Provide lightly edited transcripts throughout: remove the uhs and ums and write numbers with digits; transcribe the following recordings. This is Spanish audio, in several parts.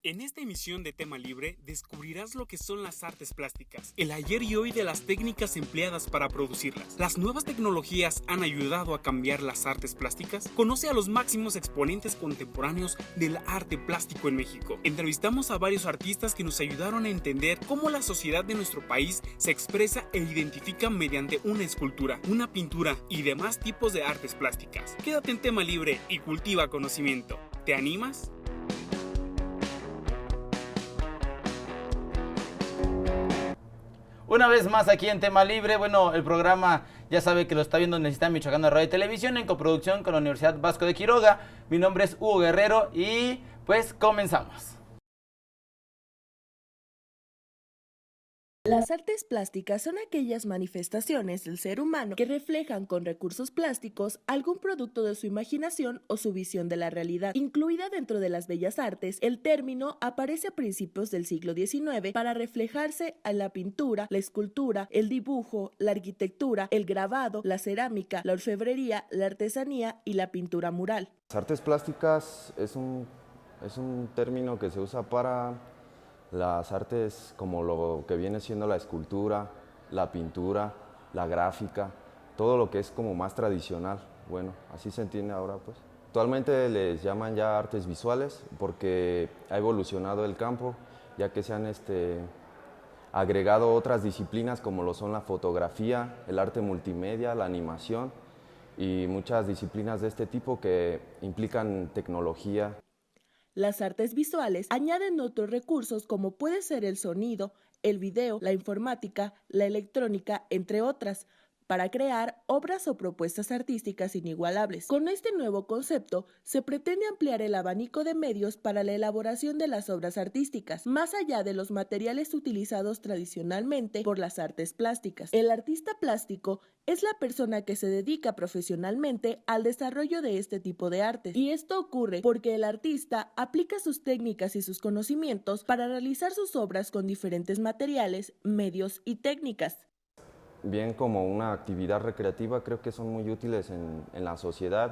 En esta emisión de Tema Libre descubrirás lo que son las artes plásticas, el ayer y hoy de las técnicas empleadas para producirlas. ¿Las nuevas tecnologías han ayudado a cambiar las artes plásticas? Conoce a los máximos exponentes contemporáneos del arte plástico en México. Entrevistamos a varios artistas que nos ayudaron a entender cómo la sociedad de nuestro país se expresa e identifica mediante una escultura, una pintura y demás tipos de artes plásticas. Quédate en Tema Libre y cultiva conocimiento. ¿Te animas? Una vez más aquí en Tema Libre, bueno, el programa ya sabe que lo está viendo Necesita Michoacán de Radio y Televisión en coproducción con la Universidad Vasco de Quiroga. Mi nombre es Hugo Guerrero y pues comenzamos. Las artes plásticas son aquellas manifestaciones del ser humano que reflejan con recursos plásticos algún producto de su imaginación o su visión de la realidad. Incluida dentro de las bellas artes, el término aparece a principios del siglo XIX para reflejarse a la pintura, la escultura, el dibujo, la arquitectura, el grabado, la cerámica, la orfebrería, la artesanía y la pintura mural. Las artes plásticas es un término que se usa para las artes como lo que viene siendo la escultura, la pintura, la gráfica, todo lo que es como más tradicional. Bueno, así se entiende ahora pues. Actualmente les llaman ya artes visuales porque ha evolucionado el campo, ya que se han agregado otras disciplinas como lo son la fotografía, el arte multimedia, la animación y muchas disciplinas de este tipo que implican tecnología. Las artes visuales añaden otros recursos como puede ser el sonido, el video, la informática, la electrónica, entre otras, para crear obras o propuestas artísticas inigualables. Con este nuevo concepto, se pretende ampliar el abanico de medios para la elaboración de las obras artísticas, más allá de los materiales utilizados tradicionalmente por las artes plásticas. El artista plástico es la persona que se dedica profesionalmente al desarrollo de este tipo de artes. Y esto ocurre porque el artista aplica sus técnicas y sus conocimientos para realizar sus obras con diferentes materiales, medios y técnicas. Bien como una actividad recreativa, creo que son muy útiles en la sociedad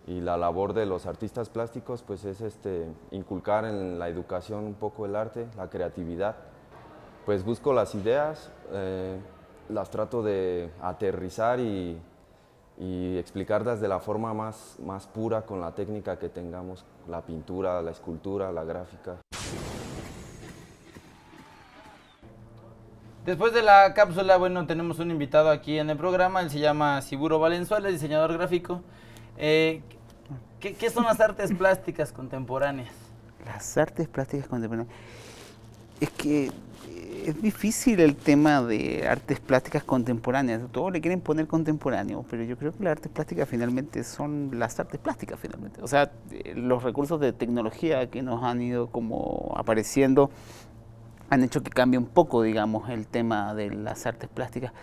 y la labor de los artistas plásticos pues es inculcar en la educación un poco el arte, la creatividad. Pues busco las ideas, las trato de aterrizar y explicarlas de la forma más pura con la técnica que tengamos, la pintura, la escultura, la gráfica. Después de la cápsula, bueno, tenemos un invitado aquí en el programa, él se llama Siburo Valenzuela, diseñador gráfico. ¿Qué son las artes plásticas contemporáneas? Las artes plásticas contemporáneas. Es que es difícil el tema de artes plásticas contemporáneas. Todos le quieren poner contemporáneo, pero yo creo que las artes plásticas finalmente son las artes plásticas finalmente. O sea, los recursos de tecnología que nos han ido como apareciendo han hecho que cambie un poco, digamos, el tema de las artes plásticas.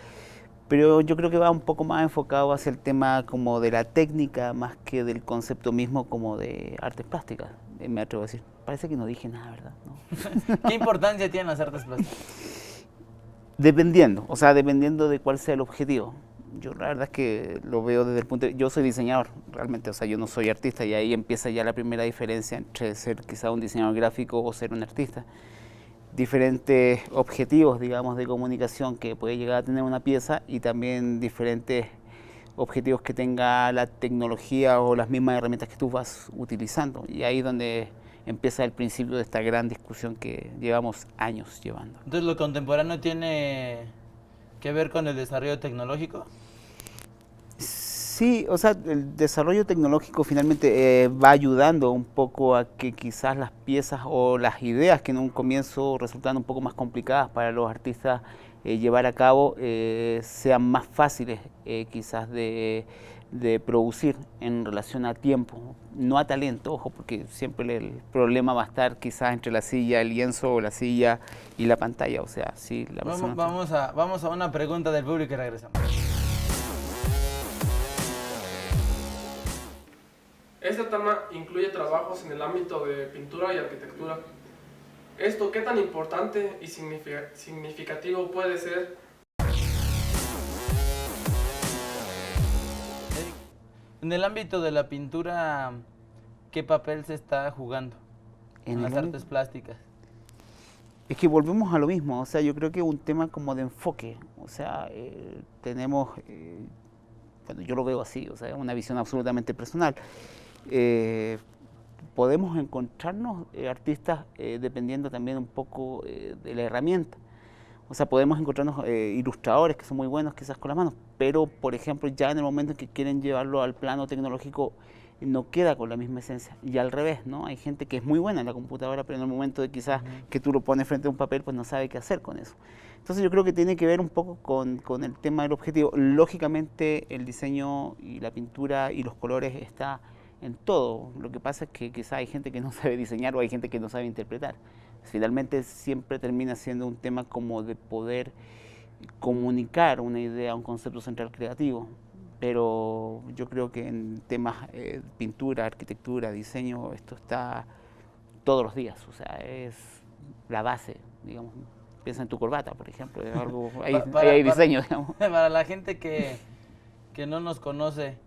Pero yo creo que va un poco más enfocado hacia el tema como de la técnica, más que del concepto mismo como de artes plásticas, me atrevo a decir. Parece que no dije nada, ¿verdad? No. ¿Qué importancia tienen las artes plásticas? Dependiendo de cuál sea el objetivo. Yo la verdad es que lo veo desde el punto de... Yo soy diseñador, realmente, o sea, yo no soy artista y ahí empieza ya la primera diferencia entre ser quizá un diseñador gráfico o ser un artista. Diferentes objetivos, digamos, de comunicación que puede llegar a tener una pieza y también diferentes objetivos que tenga la tecnología o las mismas herramientas que tú vas utilizando. Y ahí es donde empieza el principio de esta gran discusión que llevamos años llevando. Entonces, ¿lo contemporáneo tiene que ver con el desarrollo tecnológico? Sí, o sea, el desarrollo tecnológico finalmente va ayudando un poco a que quizás las piezas o las ideas que en un comienzo resultan un poco más complicadas para los artistas llevar a cabo sean más fáciles quizás de producir en relación a tiempo, no a talento, ojo, porque siempre el problema va a estar quizás entre la silla, el lienzo o la silla y la pantalla, o sea, sí, la persona... Vamos a una pregunta del público y regresamos. Este tema incluye trabajos en el ámbito de pintura y arquitectura. ¿Esto qué tan importante y significativo puede ser? En el ámbito de la pintura, ¿qué papel se está jugando en las artes plásticas? Es que volvemos a lo mismo, o sea, yo creo que es un tema como de enfoque, o sea, tenemos, bueno, yo lo veo así, o sea, es una visión absolutamente personal. Podemos encontrarnos artistas dependiendo también un poco de la herramienta. O sea, podemos encontrarnos ilustradores que son muy buenos quizás con las manos, pero por ejemplo ya en el momento en que quieren llevarlo al plano tecnológico no queda con la misma esencia. Y al revés, ¿no? Hay gente que es muy buena en la computadora, pero en el momento de quizás que tú lo pones frente a un papel, pues no sabe qué hacer con eso. Entonces yo creo que tiene que ver un poco con el tema del objetivo. Lógicamente el diseño y la pintura y los colores está en todo. Lo que pasa es que quizás hay gente que no sabe diseñar o hay gente que no sabe interpretar. Finalmente siempre termina siendo un tema como de poder comunicar una idea, un concepto central creativo. Pero yo creo que en temas pintura, arquitectura, diseño, esto está todos los días, o sea, es la base, digamos. Piensa en tu corbata, por ejemplo, es algo, ahí hay diseño, digamos. Para la gente que no nos conoce,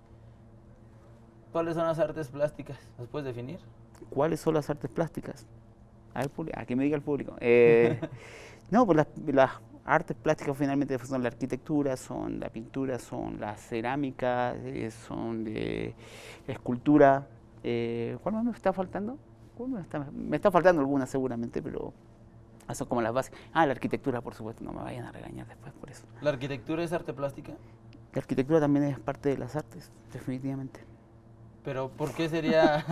¿cuáles son las artes plásticas? ¿Las puedes definir? ¿Cuáles son las artes plásticas? A que me diga el público. No, pues las artes plásticas finalmente son la arquitectura, son la pintura, son la cerámica, son de la escultura. ¿Cuál más me está faltando? Me está faltando alguna seguramente, pero son como las bases. La arquitectura, por supuesto, no me vayan a regañar después por eso. ¿La arquitectura es arte plástica? La arquitectura también es parte de las artes, definitivamente. Pero ¿por qué sería...?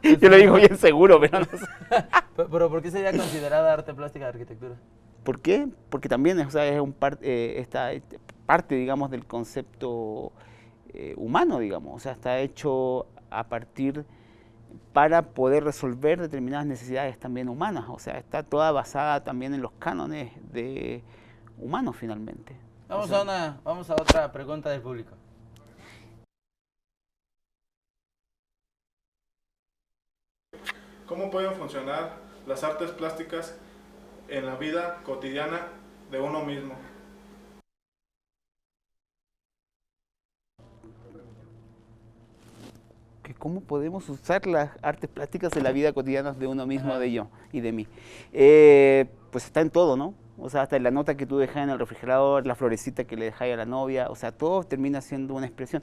Yo lo digo bien seguro, pero no sé. ¿Pero por qué sería considerada arte plástica la arquitectura? ¿Por qué? Porque también es esta parte, digamos, del concepto humano, digamos. O sea, está hecho a partir para poder resolver determinadas necesidades también humanas. O sea, está toda basada también en los cánones de humanos, finalmente. Vamos a otra pregunta del público. ¿Cómo pueden funcionar las artes plásticas en la vida cotidiana de uno mismo? ¿Cómo podemos usar las artes plásticas en la vida cotidiana de uno mismo, de yo y de mí? Pues está en todo, ¿no? O sea, hasta en la nota que tú dejas en el refrigerador, la florecita que le dejas a la novia, o sea, todo termina siendo una expresión.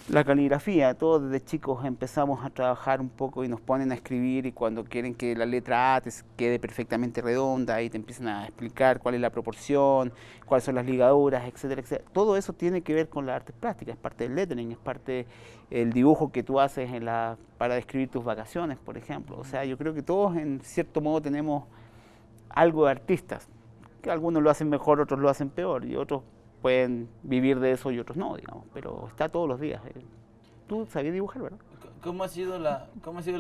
La caligrafía, todos desde chicos empezamos a trabajar un poco y nos ponen a escribir, y cuando quieren que la letra A te quede perfectamente redonda y te empiezan a explicar cuál es la proporción, cuáles son las ligaduras, etcétera, etcétera. Todo eso tiene que ver con las artes plásticas, es parte del lettering, es parte del dibujo que tú haces para describir tus vacaciones, por ejemplo. O sea, yo creo que todos en cierto modo tenemos algo de artistas, que algunos lo hacen mejor, otros lo hacen peor, y otros pueden vivir de eso y otros no, digamos, pero está todos los días. Tú sabías dibujar, ¿verdad? ¿Cómo ha sido la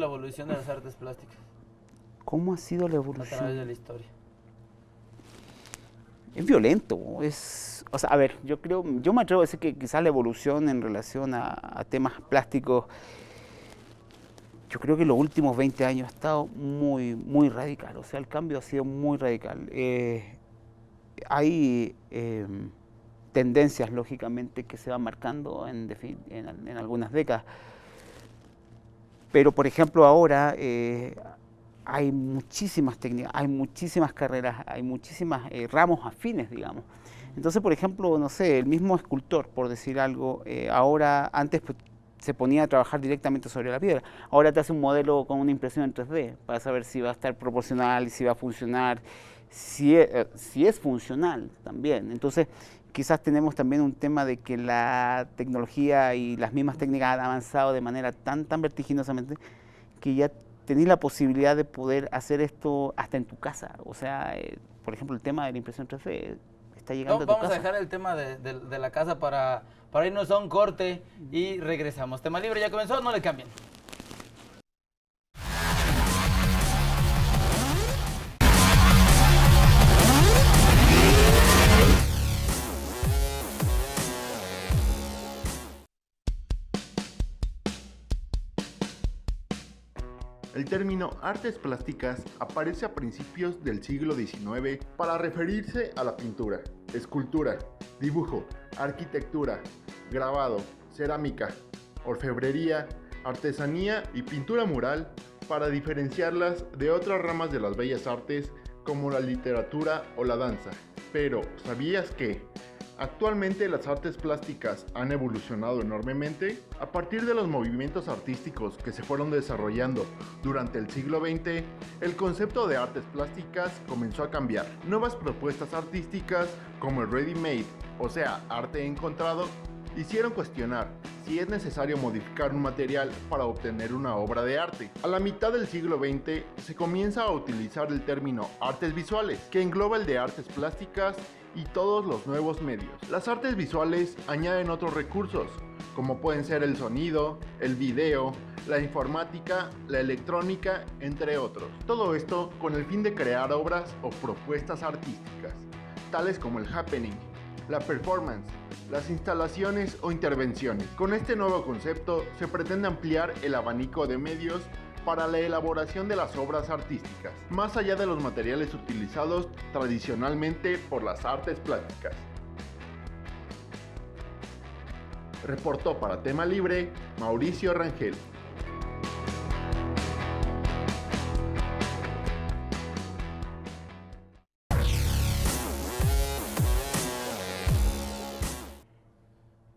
evolución de las artes plásticas? ¿Cómo ha sido la A evolución? través de la historia. Es violento, o sea, a ver, yo me atrevo a decir que quizás la evolución en relación a temas plásticos, yo creo que en los últimos 20 años ha estado muy, muy radical, o sea, el cambio ha sido muy radical. Hay tendencias, lógicamente, que se van marcando en algunas décadas. Pero, por ejemplo, ahora hay muchísimas técnicas, hay muchísimas carreras, hay muchísimas ramos afines, digamos. Entonces, por ejemplo, no sé, el mismo escultor, por decir algo, ahora, antes pues, se ponía a trabajar directamente sobre la piedra. Ahora te hace un modelo con una impresión en 3D para saber si va a estar proporcional, si va a funcionar, si es funcional también. Entonces, quizás tenemos también un tema de que la tecnología y las mismas técnicas han avanzado de manera tan vertiginosamente que ya tenéis la posibilidad de poder hacer esto hasta en tu casa. O sea, por ejemplo, el tema de la impresión 3D está llegando a tu casa. Vamos a dejar el tema de la casa para irnos a un corte y regresamos. Tema Libre ya comenzó, no le cambien. El término artes plásticas aparece a principios del siglo XIX para referirse a la pintura, escultura, dibujo, arquitectura, grabado, cerámica, orfebrería, artesanía y pintura mural, para diferenciarlas de otras ramas de las bellas artes como la literatura o la danza. Pero, ¿sabías que actualmente las artes plásticas han evolucionado enormemente? A partir de los movimientos artísticos que se fueron desarrollando durante el siglo XX, el concepto de artes plásticas comenzó a cambiar. Nuevas propuestas artísticas como el ready-made, o sea, arte encontrado, hicieron cuestionar si es necesario modificar un material para obtener una obra de arte. A la mitad del siglo XX se comienza a utilizar el término artes visuales, que engloba el de artes plásticas y todos los nuevos medios. Las artes visuales añaden otros recursos, como pueden ser el sonido, el video, la informática, la electrónica, entre otros. Todo esto con el fin de crear obras o propuestas artísticas, tales como el happening, la performance, las instalaciones o intervenciones. Con este nuevo concepto se pretende ampliar el abanico de medios para la elaboración de las obras artísticas, más allá de los materiales utilizados tradicionalmente por las artes plásticas. Reportó para Tema Libre Mauricio Rangel.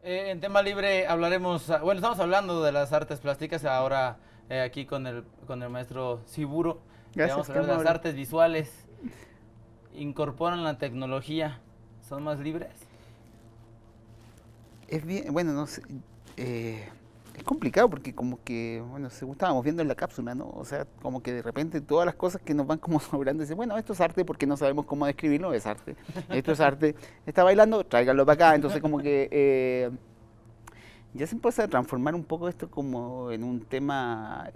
En Tema Libre hablaremos, bueno, estamos hablando de las artes plásticas ahora aquí con el maestro Siburo. Gracias, Vamos a hablar de las Tema. artes visuales. Incorporan la tecnología, ¿son más libres? Es bien, bueno, no sé, es complicado porque como que, bueno, según estábamos viendo en la cápsula, ¿no? O sea, como que de repente todas las cosas que nos van como sobrando, dicen, bueno, esto es arte porque no sabemos cómo describirlo, es arte. Esto es arte, está bailando, tráiganlo para acá. Entonces como que ya se empieza a transformar un poco esto como en un tema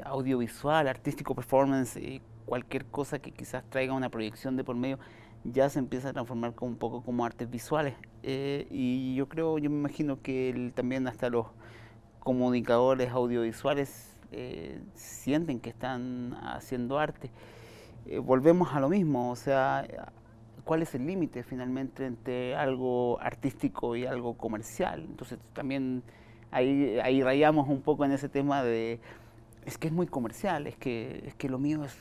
audiovisual, artístico, performance, cualquier cosa que quizás traiga una proyección de por medio, ya se empieza a transformar como un poco como artes visuales. Y yo creo, yo me imagino que también hasta los comunicadores audiovisuales sienten que están haciendo arte. Volvemos a lo mismo, o sea, ¿cuál es el límite finalmente entre algo artístico y algo comercial? Entonces también ahí rayamos un poco en ese tema de, es que es muy comercial, es que lo mío es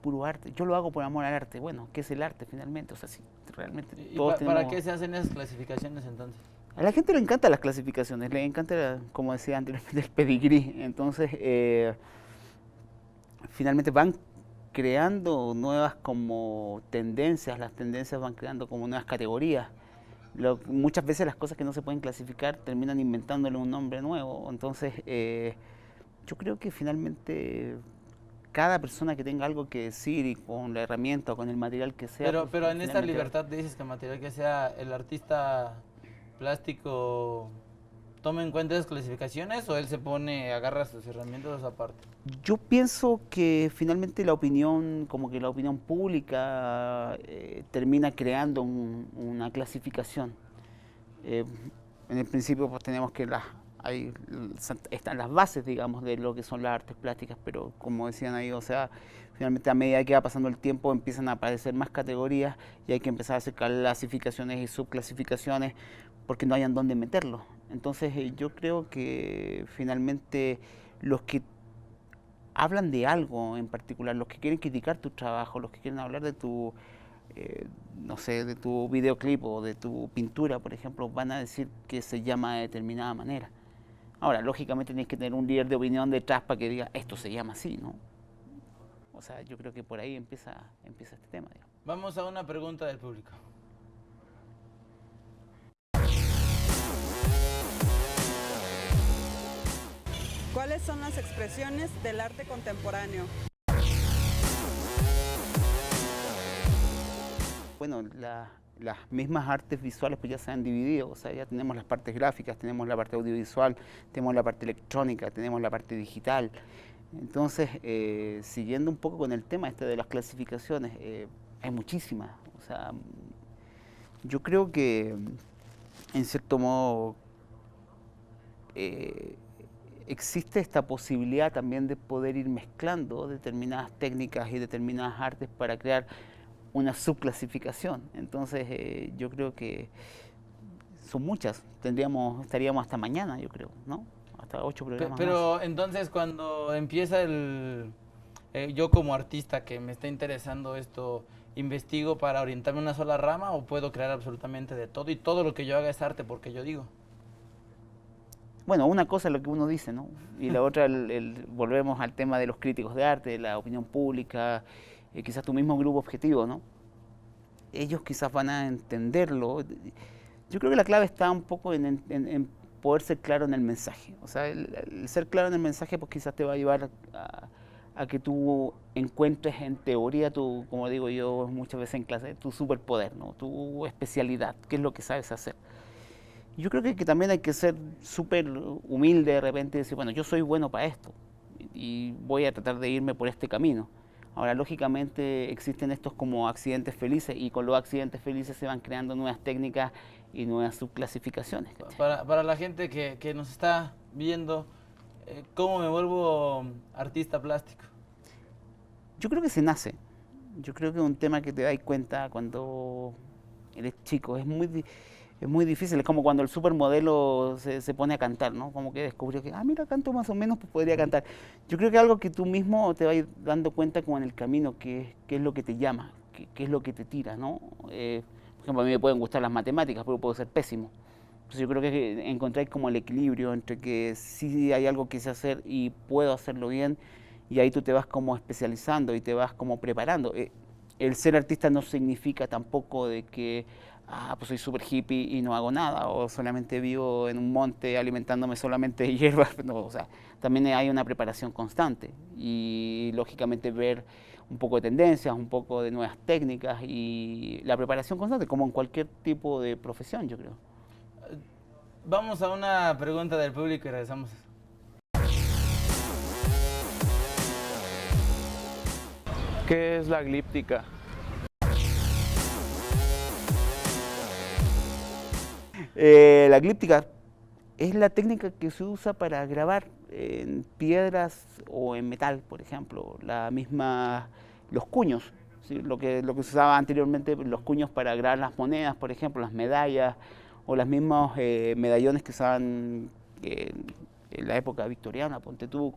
puro arte. Yo lo hago por amor al arte. Bueno, ¿qué es el arte finalmente? O sea, sí, realmente ¿Y todos para tenemos... qué se hacen esas clasificaciones entonces? A la gente le encantan las clasificaciones, le encanta, como decía anteriormente, el pedigrí. Entonces, finalmente van creando nuevas como tendencias, las tendencias van creando como nuevas categorías. Muchas veces las cosas que no se pueden clasificar terminan inventándole un nombre nuevo. Entonces, yo creo que finalmente cada persona que tenga algo que decir y con la herramienta o con el material que sea... Pero pues, en esta finalmente libertad dices que el material que sea el artista plástico toma en cuenta esas clasificaciones o él se pone, agarra sus herramientas aparte. Yo pienso que finalmente la opinión, como que la opinión pública termina creando una clasificación. En el principio pues tenemos que ahí están las bases, digamos, de lo que son las artes plásticas, pero como decían ahí, o sea, finalmente a medida que va pasando el tiempo empiezan a aparecer más categorías y hay que empezar a hacer clasificaciones y subclasificaciones porque no hayan dónde meterlo. Entonces yo creo que finalmente los que hablan de algo en particular, los que quieren criticar tu trabajo, los que quieren hablar de tu, no sé, de tu videoclip o de tu pintura, por ejemplo, van a decir que se llama de determinada manera. Ahora, lógicamente tienes que tener un líder de opinión detrás para que diga, esto se llama así, ¿no? O sea, yo creo que por ahí empieza este tema, digamos. Vamos a una pregunta del público. ¿Cuáles son las expresiones del arte contemporáneo? Bueno, las mismas artes visuales pues ya se han dividido, o sea, ya tenemos las partes gráficas, tenemos la parte audiovisual, tenemos la parte electrónica, tenemos la parte digital. Entonces, siguiendo un poco con el tema de las clasificaciones, hay muchísimas. O sea, yo creo que, en cierto modo, existe esta posibilidad también de poder ir mezclando determinadas técnicas y determinadas artes para crear una subclasificación. Entonces yo creo que son muchas, estaríamos hasta mañana, yo creo, ¿no? Hasta 8 programas Pero más. entonces cuando empieza yo como artista que me está interesando esto, ¿investigo para orientarme en una sola rama o puedo crear absolutamente de todo y todo lo que yo haga es arte porque yo digo? Bueno, una cosa es lo que uno dice, ¿no? Y la otra, volvemos al tema de los críticos de arte, de la opinión pública, quizás tu mismo grupo objetivo, ¿no? Ellos quizás van a entenderlo. Yo creo que la clave está un poco en poder ser claro en el mensaje. O sea, el ser claro en el mensaje pues quizás te va a llevar a que tú encuentres en teoría como digo yo muchas veces en clase, tu superpoder, ¿no? Tu especialidad, qué es lo que sabes hacer. Yo creo que también hay que ser súper humilde de repente y decir, bueno, yo soy bueno para esto y voy a tratar de irme por este camino. Ahora, lógicamente existen estos como accidentes felices y con los accidentes felices se van creando nuevas técnicas y nuevas subclasificaciones. Para la gente que nos está viendo, ¿cómo me vuelvo artista plástico? Yo creo que se nace. Yo creo que es un tema que te das cuenta cuando eres chico. Es muy difícil, es como cuando el supermodelo se pone a cantar, ¿no? Como que descubrió que, mira, canto más o menos, pues podría cantar. Yo creo que es algo que tú mismo te vas dando cuenta como en el camino, qué es lo que te llama, qué es lo que te tira, ¿no? Por ejemplo, a mí me pueden gustar las matemáticas, pero puedo ser pésimo. Entonces yo creo que encontráis como el equilibrio entre que sí hay algo que sé hacer y puedo hacerlo bien, y ahí tú te vas como especializando y te vas como preparando. El ser artista no significa tampoco de que pues soy súper hippie y no hago nada, o solamente vivo en un monte alimentándome solamente de hierbas. No, o sea, también hay una preparación constante y lógicamente ver un poco de tendencias, un poco de nuevas técnicas y la preparación constante, como en cualquier tipo de profesión, yo creo. Vamos a una pregunta del público y regresamos. ¿Qué es la glíptica? La glíptica es la técnica que se usa para grabar en piedras o en metal, por ejemplo, los cuños, ¿sí? Lo que se usaba anteriormente, los cuños para grabar las monedas, por ejemplo, las medallas o los mismos medallones que usaban en la época victoriana, ponte tú,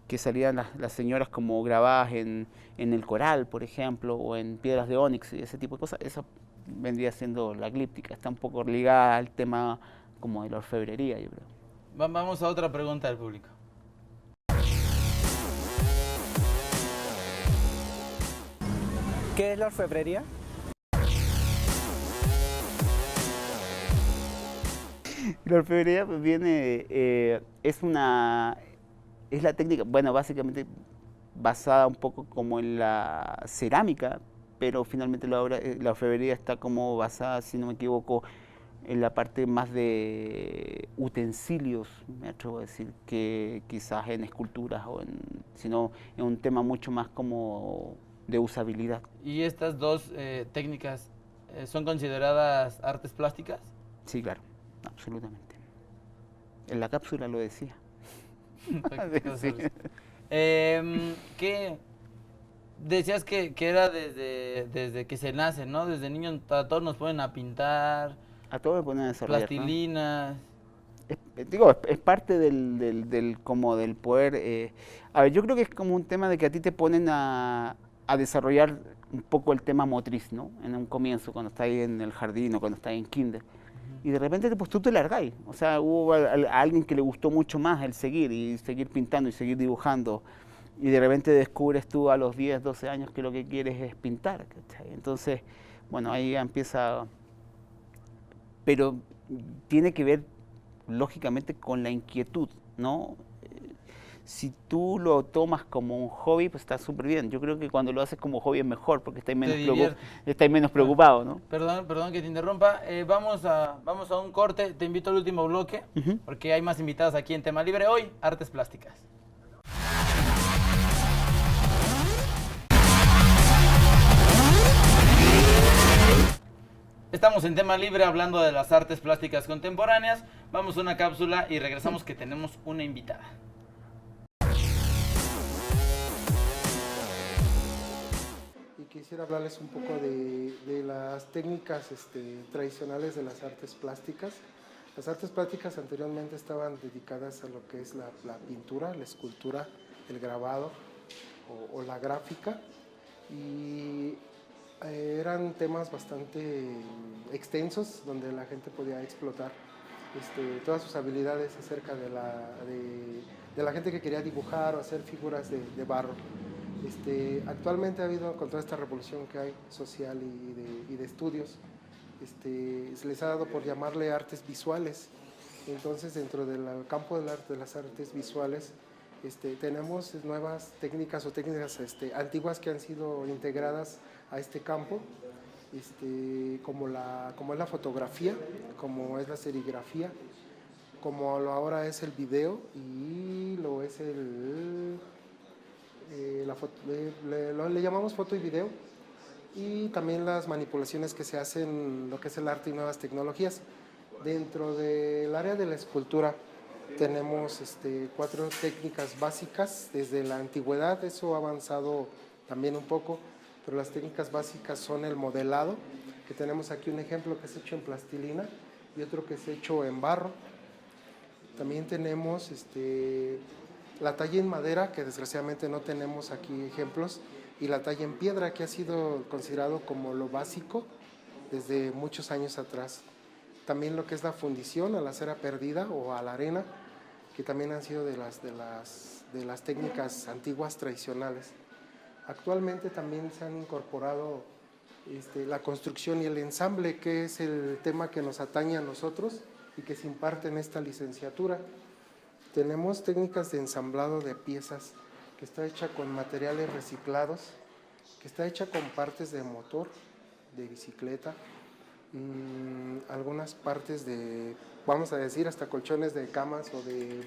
que salían las señoras como grabadas en el coral, por ejemplo, o en piedras de ónix y ese tipo de cosas. Eso vendría siendo la glíptica, está un poco ligada al tema como de la orfebrería, yo creo. Vamos a otra pregunta del público. ¿Qué es la orfebrería? La orfebrería pues viene, es la técnica, bueno, básicamente basada un poco como en la cerámica, pero finalmente la orfebrería está como basada, si no me equivoco, en la parte más de utensilios, me atrevo a decir, que quizás en esculturas sino en un tema mucho más como de usabilidad. ¿Y estas dos técnicas son consideradas artes plásticas? Sí, claro, absolutamente. En la cápsula lo decía. Sí. ¿Qué decías que era desde que se nace, ¿no? Desde niños a todos nos ponen a pintar. A todos me ponen a desarrollar, plastilinas. ¿no? Es parte del poder. A ver, yo creo que es como un tema de que a ti te ponen a desarrollar un poco el tema motriz, ¿no? En un comienzo, cuando estás en el jardín o cuando estás en kinder. Y de repente pues tú te largáis. O sea, hubo a alguien que le gustó mucho más el seguir pintando y seguir dibujando. Y de repente descubres tú a los 10, 12 años que lo que quieres es pintar, ¿cachai? Entonces, bueno, ahí empieza. Pero tiene que ver, lógicamente, con la inquietud, ¿no? Si tú lo tomas como un hobby, pues está súper bien. Yo creo que cuando lo haces como hobby es mejor, porque estáis menos preocupado, ¿no? Perdón que te interrumpa. Vamos a un corte. Te invito al último bloque, porque hay más invitados aquí en Tema Libre. Hoy, artes plásticas. Estamos en Tema Libre hablando de las artes plásticas contemporáneas. Vamos a una cápsula y regresamos que tenemos una invitada. Y quisiera hablarles un poco de las técnicas tradicionales de las artes plásticas. Las artes plásticas anteriormente estaban dedicadas a lo que es la pintura, la escultura, el grabado o la gráfica, y eran temas bastante extensos donde la gente podía explotar todas sus habilidades acerca de la gente que quería dibujar o hacer figuras de barro. Actualmente ha habido, con toda esta revolución que hay social y de estudios, se les ha dado por llamarle artes visuales. Entonces, dentro del campo de las artes visuales, tenemos nuevas técnicas o técnicas antiguas que han sido integradas a este campo, como es la fotografía, como es la serigrafía, como ahora es el video y lo es le llamamos foto y video, y también las manipulaciones que se hacen, lo que es el arte y nuevas tecnologías. Dentro del área de la escultura tenemos 4 técnicas básicas desde la antigüedad. Eso ha avanzado también un poco, pero las técnicas básicas son el modelado, que tenemos aquí un ejemplo que es hecho en plastilina y otro que es hecho en barro. También tenemos la talla en madera, que desgraciadamente no tenemos aquí ejemplos, y la talla en piedra, que ha sido considerado como lo básico desde muchos años atrás. También lo que es la fundición a la cera perdida o a la arena, que también han sido de las técnicas antiguas tradicionales. Actualmente también se han incorporado la construcción y el ensamble, que es el tema que nos atañe a nosotros y que se imparte en esta licenciatura. Tenemos técnicas de ensamblado de piezas, que está hecha con materiales reciclados, que está hecha con partes de motor, de bicicleta, algunas partes de, vamos a decir, hasta colchones de camas o de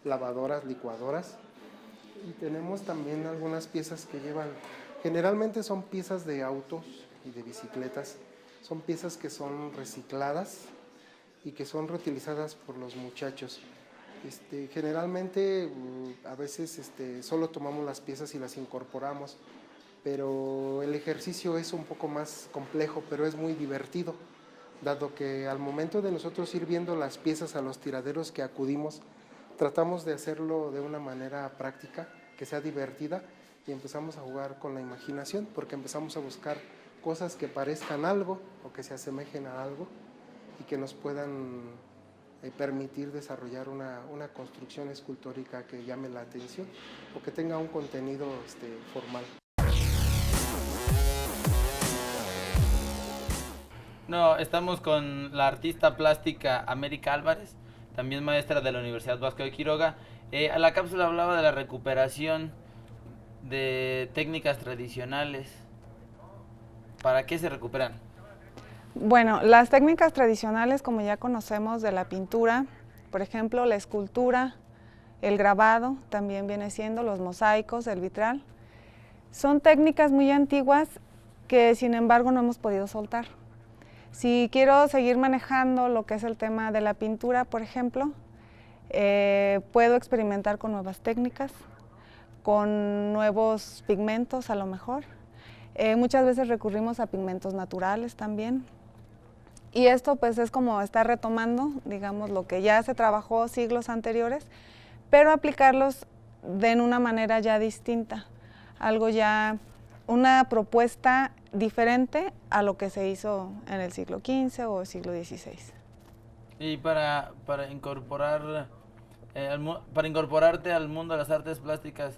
lavadoras, licuadoras. Y tenemos también algunas piezas que llevan, generalmente son piezas de autos y de bicicletas, son piezas que son recicladas y que son reutilizadas por los muchachos. Generalmente a veces solo tomamos las piezas y las incorporamos, pero el ejercicio es un poco más complejo, pero es muy divertido, dado que al momento de nosotros ir viendo las piezas a los tiraderos que acudimos, tratamos de hacerlo de una manera práctica, que sea divertida, y empezamos a jugar con la imaginación, porque empezamos a buscar cosas que parezcan algo o que se asemejen a algo y que nos puedan permitir desarrollar una construcción escultórica que llame la atención o que tenga un contenido formal. No, estamos con la artista plástica América Álvarez, también maestra de la Universidad Vasco de Quiroga. A la cápsula hablaba de la recuperación de técnicas tradicionales. ¿Para qué se recuperan? Bueno, las técnicas tradicionales, como ya conocemos, de la pintura, por ejemplo, la escultura, el grabado, también viene siendo los mosaicos, el vitral, son técnicas muy antiguas que sin embargo no hemos podido soltar. Si quiero seguir manejando lo que es el tema de la pintura, por ejemplo, puedo experimentar con nuevas técnicas, con nuevos pigmentos a lo mejor. Muchas veces recurrimos a pigmentos naturales también. Y esto pues es como estar retomando, digamos, lo que ya se trabajó siglos anteriores, pero aplicarlos de una manera ya distinta, algo ya, una propuesta diferente a lo que se hizo en el siglo XV o el siglo XVI. Y para incorporarte al mundo de las artes plásticas,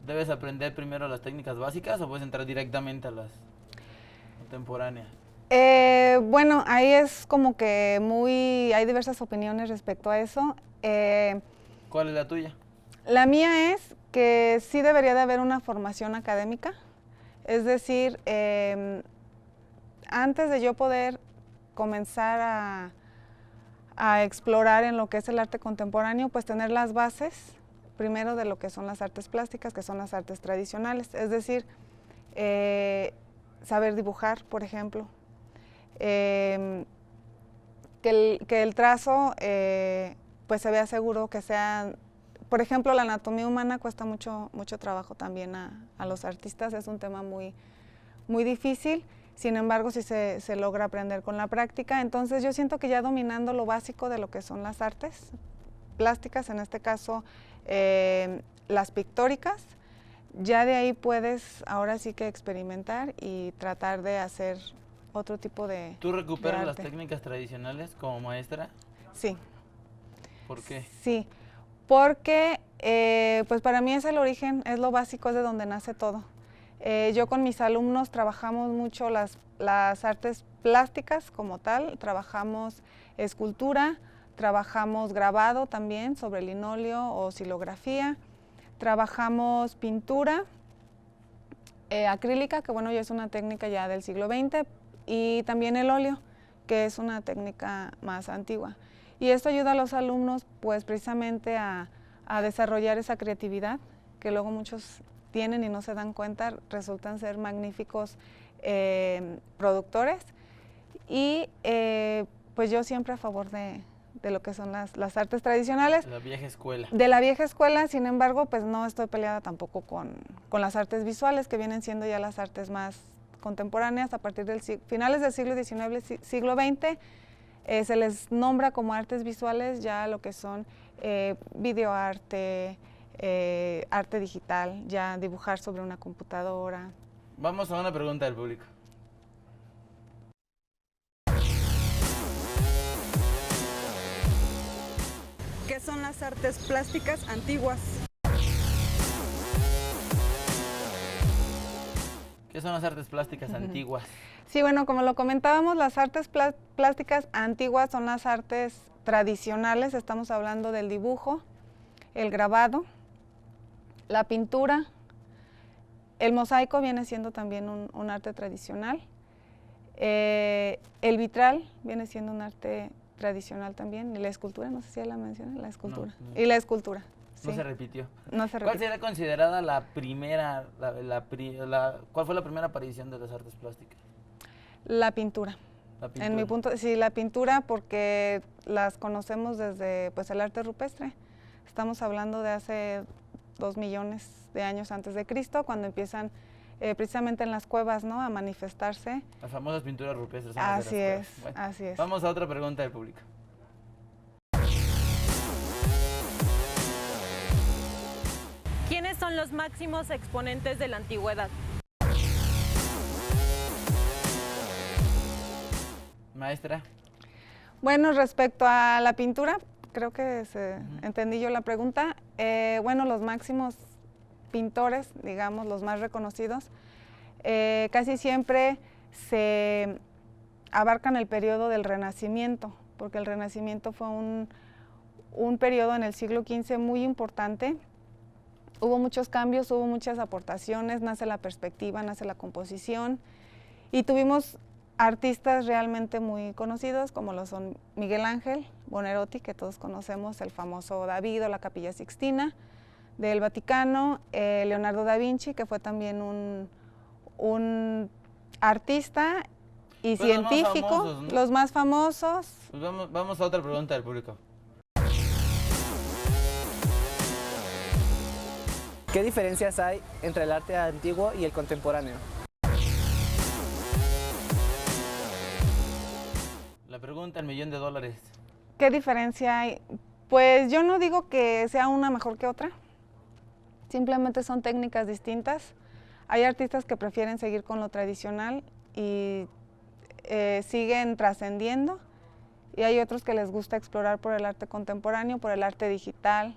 ¿debes aprender primero las técnicas básicas o puedes entrar directamente a las contemporáneas? Bueno, ahí es como que hay diversas opiniones respecto a eso. ¿Cuál es la tuya? La mía es que sí debería de haber una formación académica, es decir, antes de yo poder comenzar a explorar en lo que es el arte contemporáneo, pues tener las bases primero de lo que son las artes plásticas, que son las artes tradicionales, es decir, saber dibujar, por ejemplo, que el trazo pues se vea seguro, que sea, por ejemplo, la anatomía humana cuesta mucho trabajo también a los artistas, es un tema muy difícil, sin embargo sí se logra aprender con la práctica. Entonces yo siento que ya dominando lo básico de lo que son las artes plásticas, en este caso las pictóricas, ya de ahí puedes ahora sí que experimentar y tratar de hacer otro tipo de ¿Tú recuperas de las arte. técnicas tradicionales como maestra? Sí. ¿Por qué? Sí, porque pues para mí es el origen, es lo básico, es de donde nace todo. Yo con mis alumnos trabajamos mucho las artes plásticas como tal, trabajamos escultura, trabajamos grabado también sobre linóleo o silografía, trabajamos pintura acrílica, que bueno, ya es una técnica ya del siglo XX, y también el óleo, que es una técnica más antigua. Y esto ayuda a los alumnos pues precisamente a desarrollar esa creatividad que luego muchos tienen y no se dan cuenta, resultan ser magníficos productores. Y pues yo siempre a favor de lo que son las artes tradicionales. La vieja escuela. De la vieja escuela, sin embargo, pues no estoy peleada tampoco con las artes visuales, que vienen siendo ya las artes más contemporáneas a partir del finales del siglo XIX, siglo XX. Se les nombra como artes visuales ya lo que son videoarte, arte digital, ya dibujar sobre una computadora. Vamos a una pregunta del público. ¿Qué son las artes plásticas antiguas? ¿Qué son las artes plásticas antiguas? Sí, bueno, como lo comentábamos, las artes plásticas antiguas son las artes tradicionales, estamos hablando del dibujo, el grabado, la pintura, el mosaico viene siendo también un arte tradicional, el vitral viene siendo un arte tradicional también, y la escultura, no sé si ya la mencioné, la escultura, No. Y la escultura. Sí. No se repitió. No se repitió. ¿Cuál sería considerada la primera, cuál fue la primera aparición de las artes plásticas? La pintura. La pintura. En mi punto, sí, la pintura, porque las conocemos desde pues el arte rupestre. Estamos hablando de hace 2 millones de años antes de Cristo, cuando empiezan precisamente en las cuevas, ¿no?, a manifestarse. Las famosas pinturas rupestres. Así es, bueno, así es. Vamos a otra pregunta del público. ¿Quiénes son los máximos exponentes de la antigüedad? Maestra. Bueno, respecto a la pintura, creo que entendí yo la pregunta. Bueno, los máximos pintores, digamos, los más reconocidos, casi siempre se abarcan el periodo del Renacimiento, porque el Renacimiento fue un periodo en el siglo XV muy importante. Hubo muchos cambios, hubo muchas aportaciones, nace la perspectiva, nace la composición, y tuvimos artistas realmente muy conocidos, como lo son Miguel Ángel Buonarroti, que todos conocemos, el famoso David o la Capilla Sixtina del Vaticano, Leonardo da Vinci, que fue también un artista y Pues científico, los más famosos. Pues vamos a otra pregunta del público. ¿Qué diferencias hay entre el arte antiguo y el contemporáneo? La pregunta $1 millón. ¿Qué diferencia hay? Pues yo no digo que sea una mejor que otra, simplemente son técnicas distintas. Hay artistas que prefieren seguir con lo tradicional y siguen trascendiendo, y hay otros que les gusta explorar por el arte contemporáneo, por el arte digital,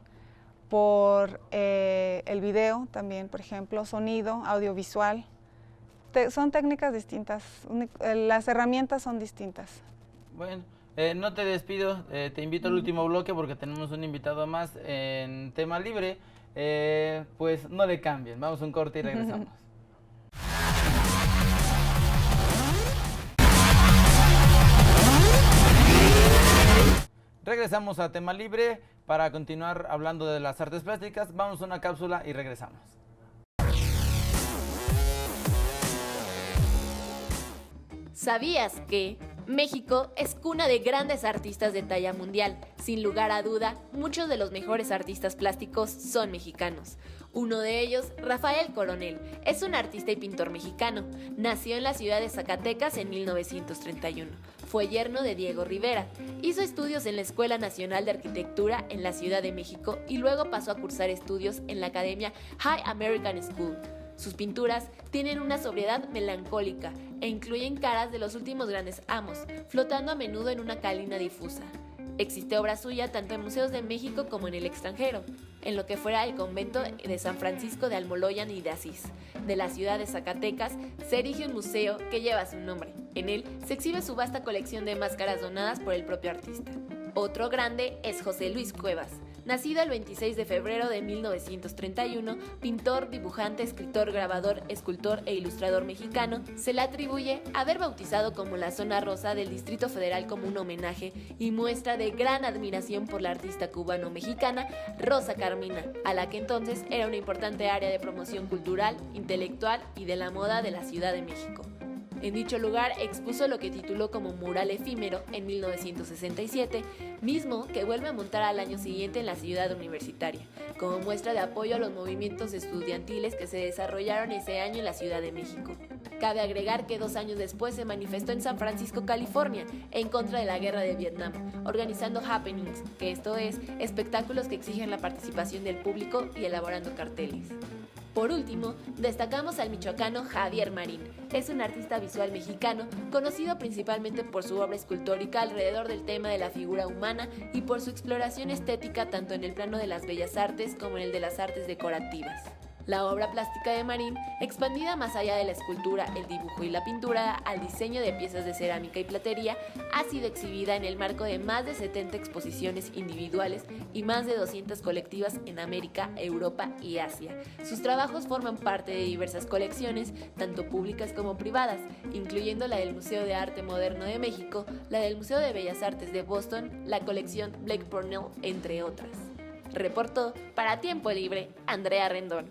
por el video también, por ejemplo, sonido, audiovisual. Son técnicas distintas, las herramientas son distintas. Bueno, no te despido, te invito al último bloque porque tenemos un invitado más en Tema Libre. Pues no le cambien, vamos a un corte y regresamos. Regresamos a Tema Libre para continuar hablando de las artes plásticas. Vamos a una cápsula y regresamos. ¿Sabías que México es cuna de grandes artistas de talla mundial. Sin lugar a duda, muchos de los mejores artistas plásticos son mexicanos. Uno de ellos, Rafael Coronel, es un artista y pintor mexicano. Nació en la ciudad de Zacatecas en 1931. Fue yerno de Diego Rivera. Hizo estudios en la Escuela Nacional de Arquitectura en la Ciudad de México y luego pasó a cursar estudios en la Academia High American School. Sus pinturas tienen una sobriedad melancólica e incluyen caras de los últimos grandes amos, flotando a menudo en una calina difusa. Existe obra suya tanto en museos de México como en el extranjero, en lo que fuera el convento de San Francisco de Almoloyan y de Asís. De la ciudad de Zacatecas se erige un museo que lleva su nombre. En él se exhibe su vasta colección de máscaras donadas por el propio artista. Otro grande es José Luis Cuevas. Nacido el 26 de febrero de 1931, pintor, dibujante, escritor, grabador, escultor e ilustrador mexicano, se le atribuye haber bautizado como la Zona Rosa del Distrito Federal como un homenaje y muestra de gran admiración por la artista cubano-mexicana Rosa Carmina, a la que entonces era una importante área de promoción cultural, intelectual y de la moda de la Ciudad de México. En dicho lugar expuso lo que tituló como Mural Efímero en 1967, mismo que vuelve a montar al año siguiente en la ciudad universitaria, como muestra de apoyo a los movimientos estudiantiles que se desarrollaron ese año en la Ciudad de México. Cabe agregar que 2 años después se manifestó en San Francisco, California, en contra de la guerra de Vietnam, organizando happenings, que esto es, espectáculos que exigen la participación del público y elaborando carteles. Por último, destacamos al michoacano Javier Marín. Es un artista visual mexicano, conocido principalmente por su obra escultórica alrededor del tema de la figura humana y por su exploración estética tanto en el plano de las bellas artes como en el de las artes decorativas. La obra plástica de Marín, expandida más allá de la escultura, el dibujo y la pintura al diseño de piezas de cerámica y platería, ha sido exhibida en el marco de más de 70 exposiciones individuales y más de 200 colectivas en América, Europa y Asia. Sus trabajos forman parte de diversas colecciones, tanto públicas como privadas, incluyendo la del Museo de Arte Moderno de México, la del Museo de Bellas Artes de Boston, la colección Blake Cornell, entre otras. Reportó para Tiempo Libre, Andrea Rendón.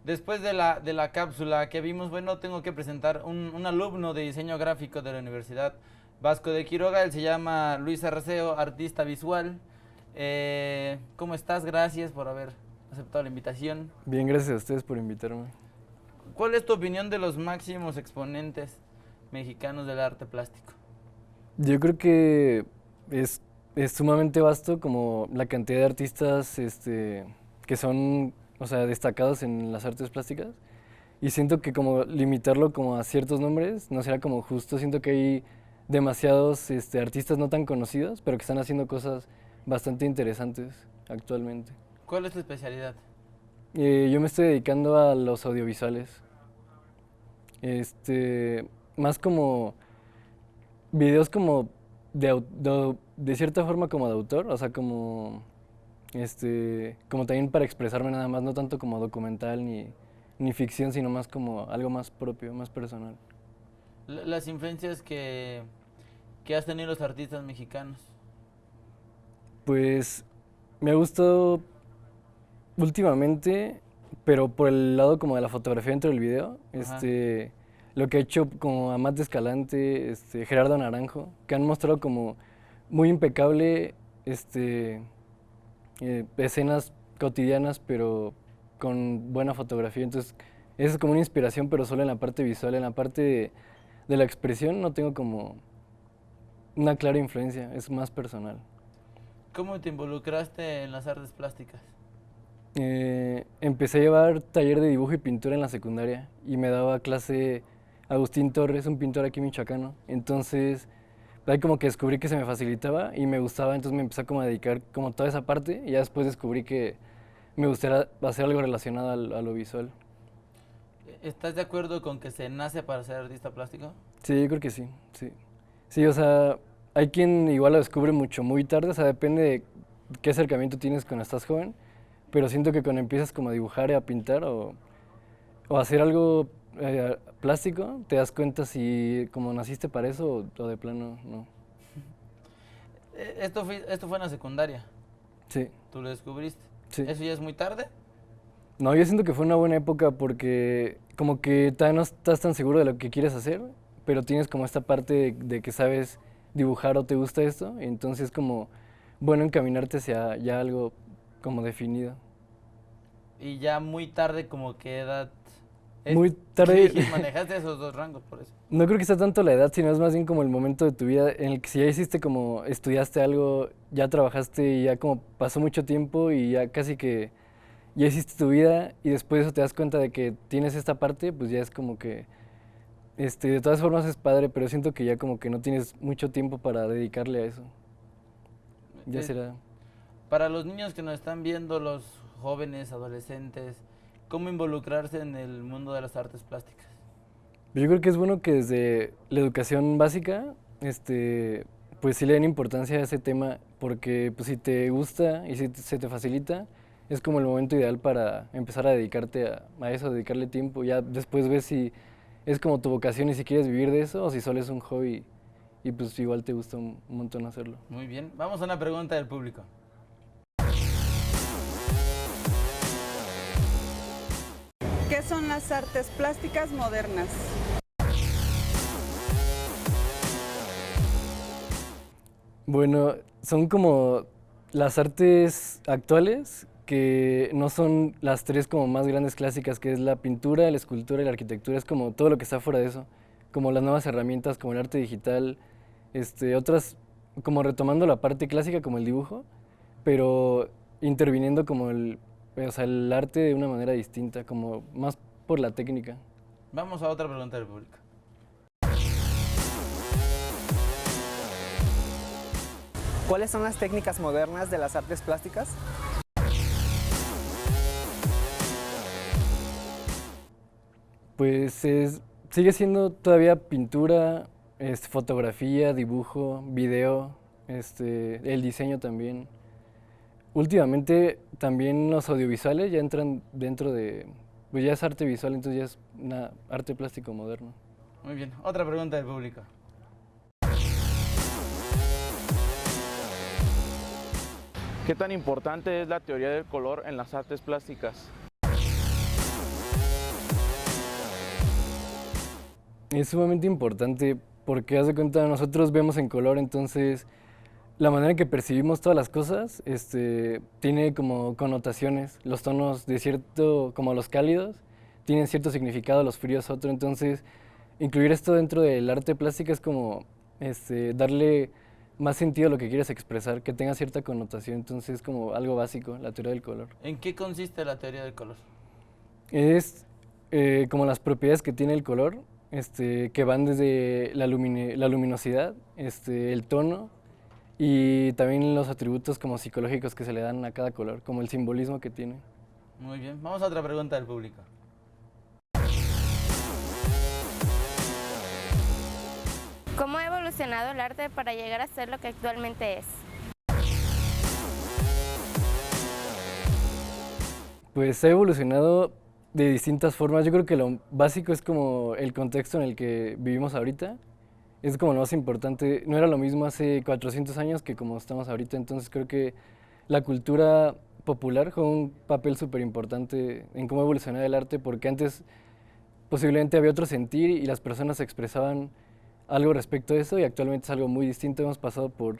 Después de la cápsula que vimos, bueno, tengo que presentar un alumno de diseño gráfico de la Universidad Vasco de Quiroga. Él se llama Luis Arceo, artista visual. ¿Cómo estás? Gracias por haber aceptado la invitación. Bien, gracias a ustedes por invitarme. ¿Cuál es tu opinión de los máximos exponentes mexicanos del arte plástico? Yo creo que es sumamente vasto como la cantidad de artistas que son, o sea, destacados en las artes plásticas, y siento que como limitarlo como a ciertos nombres no será como justo. Siento que hay demasiados artistas no tan conocidos, pero que están haciendo cosas bastante interesantes actualmente. ¿Cuál es tu especialidad? Yo me estoy dedicando a los audiovisuales, más como videos como de cierta forma como de autor, o sea, como también para expresarme nada más, no tanto como documental ni ficción, sino más como algo más propio, más personal. Las influencias que has tenido los artistas mexicanos. Pues me ha gustado últimamente, pero por el lado como de la fotografía dentro del video, lo que ha hecho como Amat de Escalante, Gerardo Naranjo, que han mostrado como muy impecable escenas cotidianas, pero con buena fotografía. Entonces, eso es como una inspiración, pero solo en la parte visual. En la parte de la expresión no tengo como una clara influencia, es más personal. ¿Cómo te involucraste en las artes plásticas? Empecé a llevar taller de dibujo y pintura en la secundaria y me daba clase Agustín Torres, un pintor aquí michoacano. Entonces, ahí como que descubrí que se me facilitaba y me gustaba, entonces me empecé como a dedicar como toda esa parte, y ya después descubrí que me gustaría hacer algo relacionado a lo visual. ¿Estás de acuerdo con que se nace para ser artista plástico? Sí, yo creo que sí, sí. Sí, o sea, hay quien igual lo descubre muy tarde, o sea, depende de qué acercamiento tienes cuando estás joven, pero siento que cuando empiezas como a dibujar y a pintar o hacer algo plástico, te das cuenta si como naciste para eso o de plano no. ¿Esto fue en la secundaria? Sí. ¿Tú lo descubriste? Sí. ¿Eso ya es muy tarde? No, yo siento que fue una buena época porque como que todavía no estás tan seguro de lo que quieres hacer, pero tienes como esta parte de que sabes dibujar o te gusta esto, entonces como bueno encaminarte hacia ya algo como definido. Y ya muy tarde, como que edad... Muy tarde. Sí, manejaste esos dos rangos, por eso. No creo que sea tanto la edad, sino es más bien como el momento de tu vida en el que si ya hiciste como, estudiaste algo, ya trabajaste y ya como pasó mucho tiempo y ya casi que ya hiciste tu vida y después de eso te das cuenta de que tienes esta parte, pues ya es como que, de todas formas es padre, pero siento que ya como que no tienes mucho tiempo para dedicarle a eso. Ya será. Para los niños que nos están viendo, los jóvenes, adolescentes, ¿cómo involucrarse en el mundo de las artes plásticas? Yo creo que es bueno que desde la educación básica, pues sí le den importancia a ese tema, porque pues si te gusta y si se te facilita, es como el momento ideal para empezar a dedicarte a eso, dedicarle tiempo. Ya después ves si es como tu vocación y si quieres vivir de eso o si solo es un hobby y pues igual te gusta un montón hacerlo. Muy bien, vamos a una pregunta del público. ¿Qué son las artes plásticas modernas? Bueno, son como las artes actuales que no son las tres como más grandes clásicas, que es la pintura, la escultura y la arquitectura, es como todo lo que está fuera de eso, como las nuevas herramientas como el arte digital, otras como retomando la parte clásica como el dibujo, pero interviniendo como el arte de una manera distinta, como más por la técnica. Vamos a otra pregunta del público. ¿Cuáles son las técnicas modernas de las artes plásticas? Pues sigue siendo todavía pintura, fotografía, dibujo, video, el diseño también. Últimamente también los audiovisuales ya entran dentro de, pues ya es arte visual, entonces ya es una arte plástico moderno. Muy bien, otra pregunta del público. ¿Qué tan importante es la teoría del color en las artes plásticas? Es sumamente importante porque, haz de cuenta, nosotros vemos en color, entonces la manera en que percibimos todas las cosas tiene como connotaciones. Los tonos de cierto, como los cálidos, tienen cierto significado, los fríos otro. Entonces, incluir esto dentro del arte plástico es como darle más sentido a lo que quieres expresar, que tenga cierta connotación. Entonces, es como algo básico, la teoría del color. ¿En qué consiste la teoría del color? Es como las propiedades que tiene el color, que van desde la luminosidad, el tono, y también los atributos como psicológicos que se le dan a cada color, como el simbolismo que tiene. Muy bien, vamos a otra pregunta del público. ¿Cómo ha evolucionado el arte para llegar a ser lo que actualmente es? Pues ha evolucionado de distintas formas. Yo creo que lo básico es como el contexto en el que vivimos ahorita. Es como lo más importante. No era lo mismo hace 400 años que como estamos ahorita. Entonces creo que la cultura popular juega un papel súper importante en cómo evolucionar el arte, porque antes posiblemente había otro sentir y las personas expresaban algo respecto a eso y actualmente es algo muy distinto. Hemos pasado por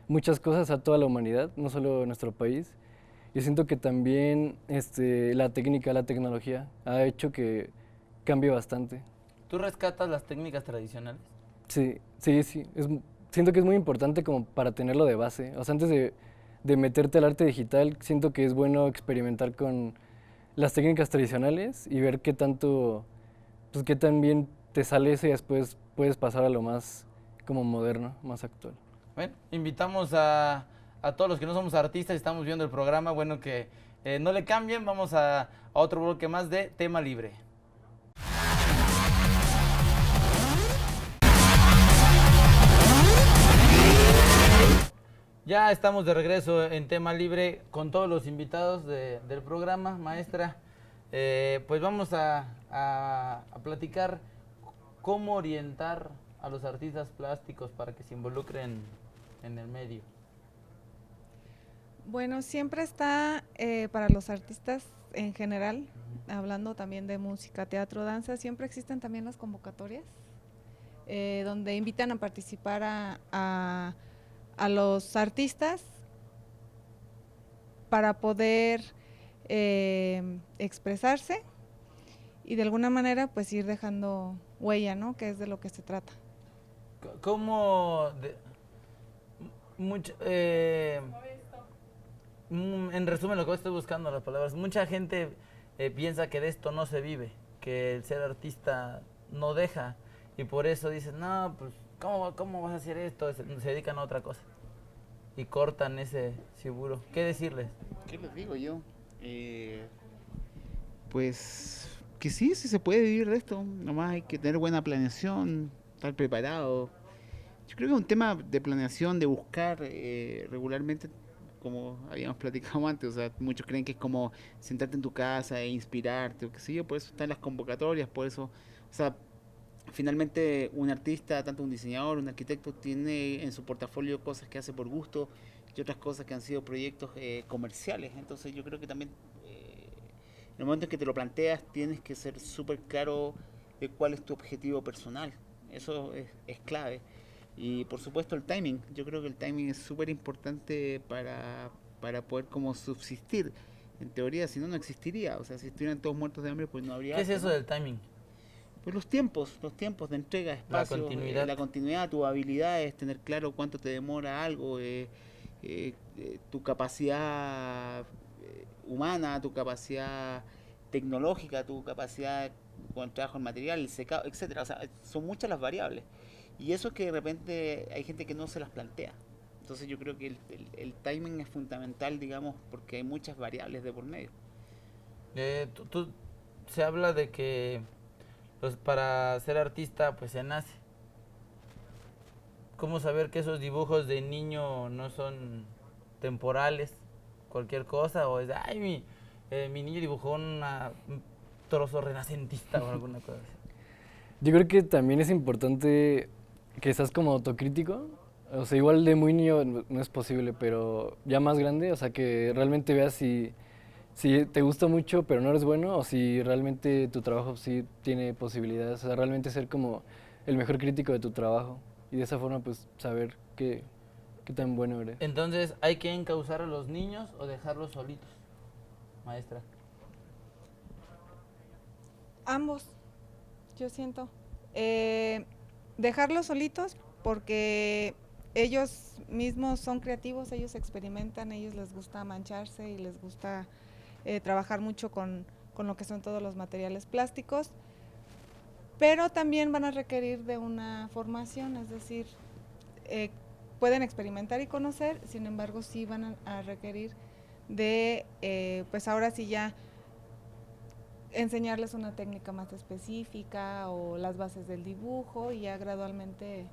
muchas cosas a toda la humanidad, no solo en nuestro país. Yo siento que también la técnica, la tecnología ha hecho que cambie bastante. ¿Tú rescatas las técnicas tradicionales? Sí. Siento que es muy importante como para tenerlo de base. O sea, antes de meterte al arte digital, siento que es bueno experimentar con las técnicas tradicionales y ver qué tanto, pues qué tan bien te sale eso y después puedes pasar a lo más como moderno, más actual. Bueno, invitamos a todos los que no somos artistas y estamos viendo el programa, bueno, que no le cambien, vamos a otro bloque más de Tema Libre. Ya estamos de regreso en Tema Libre con todos los invitados del programa, maestra. Pues vamos a platicar cómo orientar a los artistas plásticos para que se involucren en el medio. Bueno, siempre está para los artistas en general, hablando también de música, teatro, danza, siempre existen también las convocatorias, donde invitan a participar a los artistas para poder expresarse y de alguna manera pues ir dejando huella, ¿no? Que es de lo que se trata. ¿Cómo en resumen, lo que estoy buscando las palabras, mucha gente piensa que de esto no se vive, que el ser artista no deja, y por eso dicen, no, pues, ¿cómo vas a hacer esto? Se dedican a otra cosa, y cortan ese seguro. ¿Qué decirles? ¿Qué les digo yo? Pues que sí se puede vivir de esto, nomás hay que tener buena planeación, estar preparado. Yo creo que es un tema de planeación, de buscar regularmente, como habíamos platicado antes, o sea, muchos creen que es como sentarte en tu casa e inspirarte, o qué sé yo, por eso están las convocatorias, por eso, o sea, finalmente un artista, tanto un diseñador, un arquitecto, tiene en su portafolio cosas que hace por gusto y otras cosas que han sido proyectos comerciales, entonces yo creo que también en el momento en que te lo planteas tienes que ser súper claro de cuál es tu objetivo personal, eso es clave. Y por supuesto el timing, yo creo que el timing es súper importante para poder como subsistir. En teoría, si no, no existiría. O sea, si estuvieran todos muertos de hambre, pues no habría... ¿Qué es eso del timing? Pues los tiempos de entrega, espacio, la continuidad, tus habilidades, tener claro cuánto te demora algo, tu capacidad humana, tu capacidad tecnológica, tu capacidad con el trabajo en material, el secado, etcétera. O sea, son muchas las variables. Y eso que de repente hay gente que no se las plantea. Entonces yo creo que el timing es fundamental, digamos, porque hay muchas variables de por medio. Se habla de que para ser artista pues se nace. ¿Cómo saber que esos dibujos de niño no son temporales? Cualquier cosa, o es, ay, mi niño dibujó un trozo renacentista o alguna cosa así. Yo creo que también es importante que seas como autocrítico, o sea, igual de muy niño no es posible, pero ya más grande, o sea, que realmente veas si te gusta mucho pero no eres bueno, o si realmente tu trabajo sí tiene posibilidades, o sea, realmente ser como el mejor crítico de tu trabajo, y de esa forma pues saber qué tan bueno eres. Entonces, ¿hay que encauzar a los niños o dejarlos solitos, maestra? Ambos, yo siento. Dejarlos solitos porque ellos mismos son creativos, ellos experimentan, ellos les gusta mancharse y les gusta trabajar mucho con lo que son todos los materiales plásticos, pero también van a requerir de una formación, es decir, pueden experimentar y conocer, sin embargo sí van a requerir de, pues ahora sí ya, enseñarles una técnica más específica o las bases del dibujo y ya gradualmente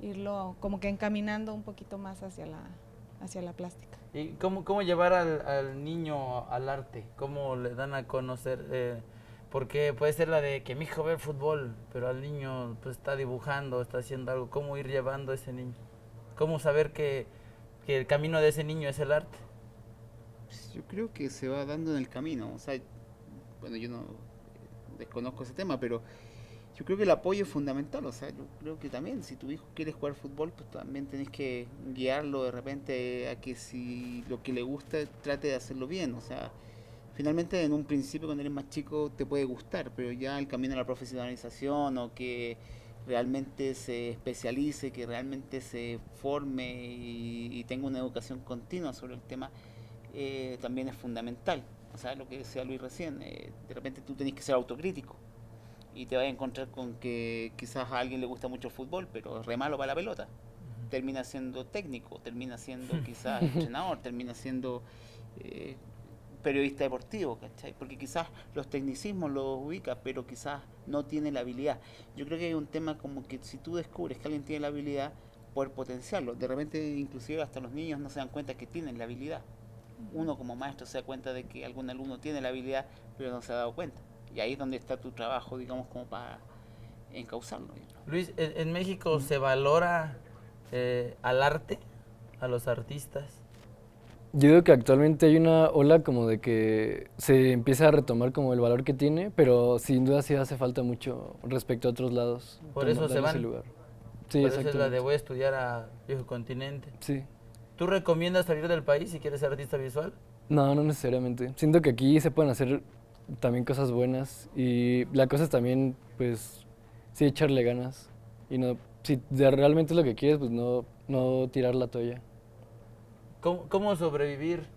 irlo como que encaminando un poquito más hacia la plástica. ¿Y cómo llevar al niño al arte? ¿Cómo le dan a conocer? Porque puede ser la de que mi hijo ve el fútbol, pero al niño pues está dibujando, está haciendo algo. ¿Cómo ir llevando a ese niño? ¿Cómo saber que el camino de ese niño es el arte? Yo creo que se va dando en el camino, o sea, bueno, yo no desconozco ese tema, pero yo creo que el apoyo es fundamental, o sea, yo creo que también si tu hijo quiere jugar fútbol, pues también tenés que guiarlo de repente a que si lo que le gusta trate de hacerlo bien, o sea, finalmente en un principio cuando eres más chico te puede gustar, pero ya el camino a la profesionalización o que realmente se especialice, que realmente se forme y tenga una educación continua sobre el tema, también es fundamental. O sea, lo que decía Luis recién, de repente tú tenés que ser autocrítico y te vas a encontrar con que quizás a alguien le gusta mucho el fútbol, pero es re malo para la pelota. Termina siendo técnico, termina siendo quizás entrenador, termina siendo periodista deportivo, ¿cachai? Porque quizás los tecnicismos los ubica, pero quizás no tiene la habilidad. Yo creo que hay un tema como que si tú descubres que alguien tiene la habilidad, poder potenciarlo. De repente, inclusive hasta los niños no se dan cuenta que tienen la habilidad. Uno como maestro se da cuenta de que algún alumno tiene la habilidad, pero no se ha dado cuenta. Y ahí es donde está tu trabajo, digamos, como para encauzarlo. Luis, ¿en México se valora al arte, a los artistas? Yo digo que actualmente hay una ola como de que se empieza a retomar como el valor que tiene, pero sin duda sí hace falta mucho respecto a otros lados. Por eso se darle ese van. lugar. Sí, Por eso es la de exactamente. voy a estudiar a Viejo Continente. Sí. ¿Tú recomiendas salir del país si quieres ser artista visual? No, no necesariamente. Siento que aquí se pueden hacer también cosas buenas y la cosa es también, pues, sí echarle ganas y no, si realmente es lo que quieres, pues no tirar la toalla. ¿Cómo sobrevivir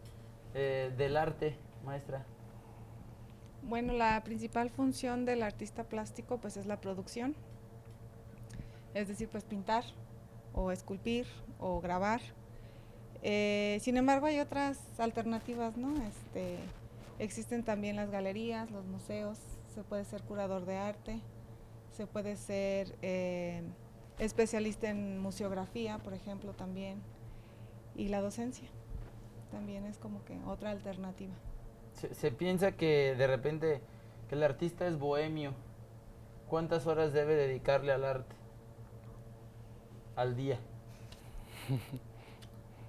del arte, maestra? Bueno, la principal función del artista plástico pues es la producción, es decir, pues pintar o esculpir o grabar. Sin embargo, hay otras alternativas, ¿no? Existen también las galerías, los museos, se puede ser curador de arte, se puede ser especialista en museografía, por ejemplo, también, y la docencia también es como que otra alternativa. Se piensa que de repente que el artista es bohemio. ¿Cuántas horas debe dedicarle al arte? Al día.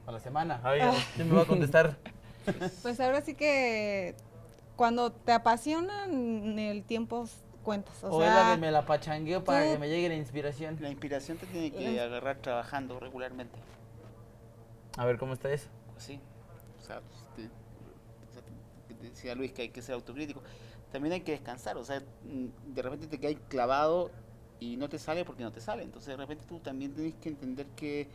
A la semana. ¿Quién me va a contestar? Pues ahora sí que cuando te apasiona el tiempo cuentas. O es la de me la pachangueo para que me llegue la inspiración. La inspiración te tiene que agarrar trabajando regularmente. A ver, ¿cómo está eso? Pues sí, o sea, te decía Luis que hay que ser autocrítico. También hay que descansar, o sea, de repente te quedas clavado y no te sale porque no te sale. Entonces de repente tú también tenés que entender que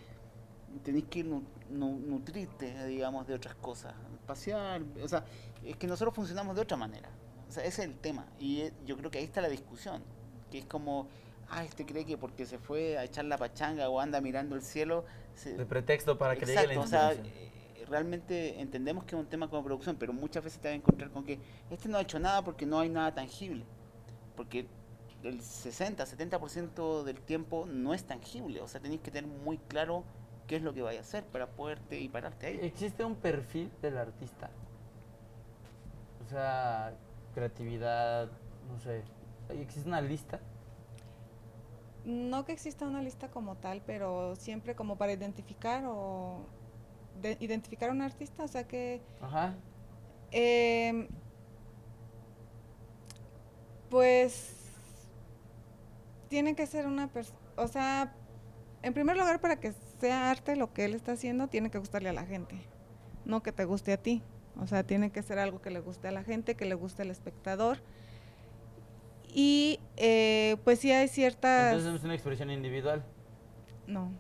tenés que nutrirte, digamos, de otras cosas. Pasear, o sea, es que nosotros funcionamos de otra manera. O sea, ese es el tema. Y yo creo que ahí está la discusión, que es como, este cree que porque se fue a echar la pachanga o anda mirando el cielo... De pretexto para que le llegue la inspiración. O sea, realmente entendemos que es un tema como producción, pero muchas veces te vas a encontrar con que no ha hecho nada porque no hay nada tangible. Porque el 60-70% del tiempo no es tangible. O sea, tenés que tener muy claro qué es lo que vaya a hacer para poderte y pararte ahí. ¿Existe un perfil del artista? O sea, creatividad, no sé. ¿Existe una lista? No que exista una lista como tal, pero siempre como para identificar identificar a un artista, o sea que... Ajá. Pues tiene que ser una persona, o sea, en primer lugar, para que sea arte lo que él está haciendo, tiene que gustarle a la gente, no que te guste a ti. O sea, tiene que ser algo que le guste a la gente, que le guste al espectador. Y pues sí hay ciertas... Entonces es una expresión individual. No.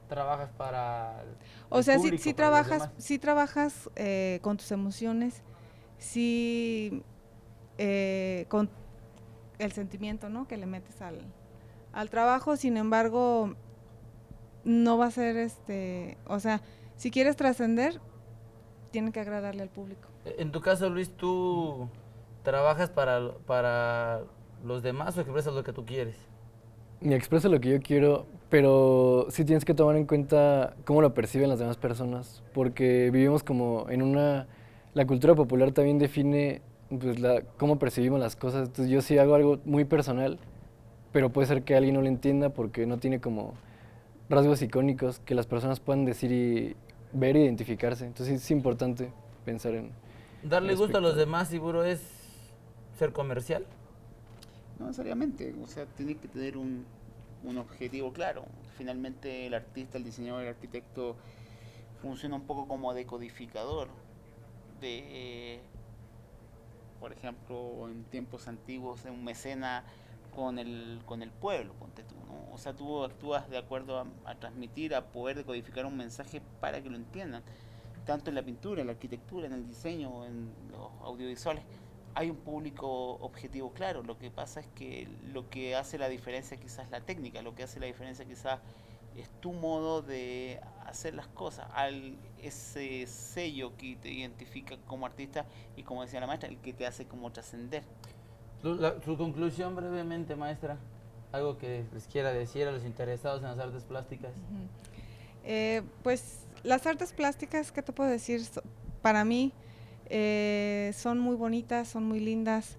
¿Trabajas para o sea, público, sí trabajas con tus emociones, sí con el sentimiento, ¿no?, que le metes al trabajo. Sin embargo, no va a ser o sea, si quieres trascender, tiene que agradarle al público. En tu caso, Luis, ¿tú trabajas para los demás o expresas lo que tú quieres? Me expreso lo que yo quiero, pero sí tienes que tomar en cuenta cómo lo perciben las demás personas, porque vivimos como en la cultura popular también define pues cómo percibimos las cosas. Entonces yo sí hago algo muy personal, pero puede ser que alguien no lo entienda porque no tiene como rasgos icónicos que las personas puedan decir y ver e identificarse. Entonces es importante pensar en... ¿Darle gusto a los demás, seguro, es ser comercial? No necesariamente, o sea, tienes que tener un objetivo claro. Finalmente el artista, el diseñador, el arquitecto funciona un poco como decodificador de, por ejemplo, en tiempos antiguos, un mecena con el pueblo, ponte tú, ¿no? O sea, tú actúas de acuerdo a transmitir, a poder decodificar un mensaje para que lo entiendan. Tanto en la pintura, en la arquitectura, en el diseño, en los audiovisuales, hay un público objetivo claro. Lo que pasa es que lo que hace la diferencia quizás es la técnica, lo que hace la diferencia quizás es tu modo de hacer las cosas, ese sello que te identifica como artista y, como decía la maestra, el que te hace como trascender. Su conclusión brevemente, maestra, algo que les quiera decir a los interesados en las artes plásticas. Pues las artes plásticas, ¿qué te puedo decir? Para mí son muy bonitas, son muy lindas,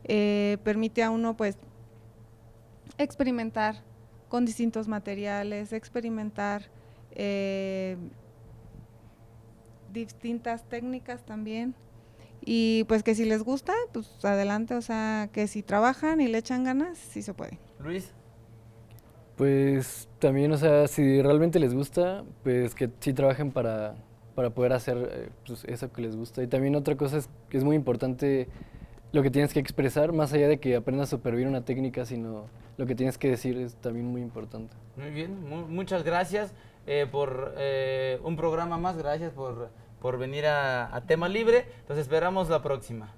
permite a uno pues experimentar con distintos materiales, experimentar distintas técnicas también. Y pues que si les gusta, pues adelante, o sea, que si trabajan y le echan ganas, sí se puede. Luis. Pues también, o sea, si realmente les gusta, pues que sí trabajen para poder hacer pues, eso que les gusta. Y también otra cosa es que es muy importante lo que tienes que expresar, más allá de que aprendas súper bien una técnica, sino lo que tienes que decir es también muy importante. Muy bien, muchas gracias por un programa más, gracias por venir a Tema Libre. Entonces esperamos la próxima.